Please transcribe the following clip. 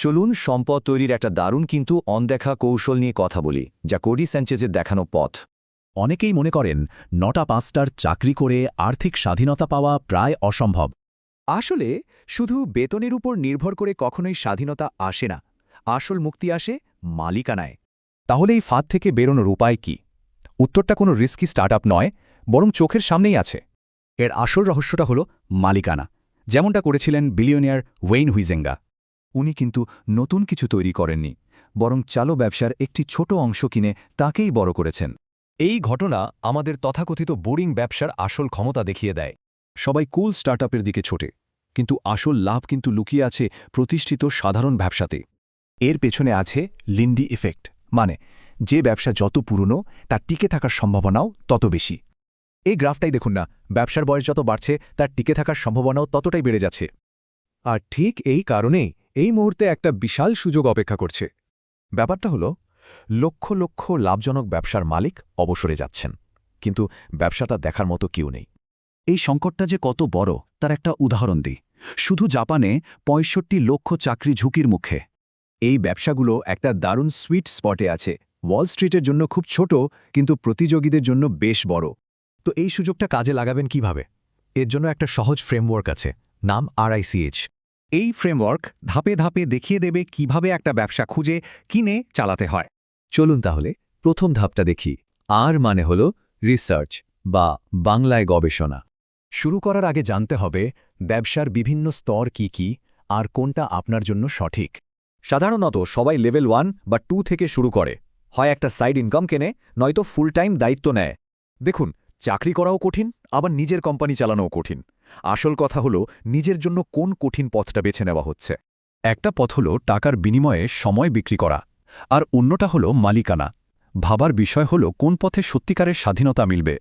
চলুন সম্পদ তৈরির একটা দারুণ কিন্তু অনদেখা কৌশল নিয়ে কথা বলি, যা কোডি স্যাঞ্চেজের দেখানো পথ। অনেকেই মনে করেন ৯টা-৫টার চাকরি করে আর্থিক স্বাধীনতা পাওয়া প্রায় অসম্ভব। আসলে শুধু বেতনের উপর নির্ভর করে কখনোই স্বাধীনতা আসে না। আসল মুক্তি আসে মালিকানায়। তাহলে এই ফাঁদ থেকে বেরোনোর উপায় কি? উত্তরটা কোনো রিস্কি স্টার্টআপ নয়, বরং চোখের সামনেই আছে। এর আসল রহস্যটা হল মালিকানা, যেমনটা করেছিলেন বিলিয়নিয়ার ওয়েইন হুইজেঙ্গা। উনি কিন্তু নতুন কিছু তৈরি করেননি, বরং চালু ব্যবসার একটি ছোট অংশ কিনে তাকেই বড় করেছেন। এই ঘটনা আমাদের তথাকথিত বোরিং ব্যবসার আসল ক্ষমতা দেখিয়ে দেয়। সবাই কুল স্টার্টআপের দিকে ছোটে, কিন্তু আসল লাভ কিন্তু লুকিয়ে আছে প্রতিষ্ঠিত সাধারণ ব্যবসাতে। এর পেছনে আছে লিন্ডি ইফেক্ট, মানে যে ব্যবসা যত পুরনো তার টিকে থাকার সম্ভাবনাও তত বেশি। এই গ্রাফটাই দেখুন না, ব্যবসার বয়স যত বাড়ছে তার টিকে থাকার সম্ভাবনাও ততটাই বেড়ে যাচ্ছে। আর ঠিক এই কারণেই এই মুহূর্তে একটা বিশাল সুযোগ অপেক্ষা করছে। ব্যাপারটা হলো, লক্ষ লক্ষ লাভজনক ব্যবসার মালিক অবসরে যাচ্ছেন, কিন্তু ব্যবসাটা দেখার মতো কেউ নেই। এই সংকটটা যে কত বড় তার একটা উদাহরণ দিই। শুধু জাপানে ৬৫ লক্ষ চাকরি ঝুঁকির মুখে। এই ব্যবসাগুলো একটা দারুণ সুইট স্পটে আছে। ওয়াল স্ট্রিটের জন্য খুব ছোট, কিন্তু প্রতিযোগীদের জন্য বেশ বড়। তো এই সুযোগটা কাজে লাগাবেন কিভাবে? এর জন্য একটা সহজ ফ্রেমওয়ার্ক আছে, নাম RICH। এই ফ্রেমওয়ার্ক ধাপে ধাপে দেখিয়ে দেবে কিভাবে একটা ব্যবসা খুঁজে কিনে চালাতে হয়। চলুন তাহলে প্রথম ধাপটা দেখি। আর মানে হল রিসার্চ, বা বাংলায় গবেষণা। শুরু করার আগে জানতে হবে ব্যবসার বিভিন্ন স্তর কি কি আর কোনটা আপনার জন্য সঠিক। সাধারণত সবাই লেভেল 1 বা 2 থেকে শুরু করে, হয় একটা সাইড ইনকাম কেনে, নয়তো ফুল টাইম দায়িত্ব নেয়। দেখুন, চাকরি করাও কঠিন, আবার নিজের কোম্পানি চালানোও কঠিন। আসল কথা হলো নিজের জন্য কোন কঠিন পথটা বেছে নেওয়া হচ্ছে। একটা পথ হল টাকার বিনিময়ে সময় বিক্রি করা, আর অন্যটা হল মালিকানা। ভাবার বিষয় হল কোন পথে সত্যিকারের স্বাধীনতা মিলবে।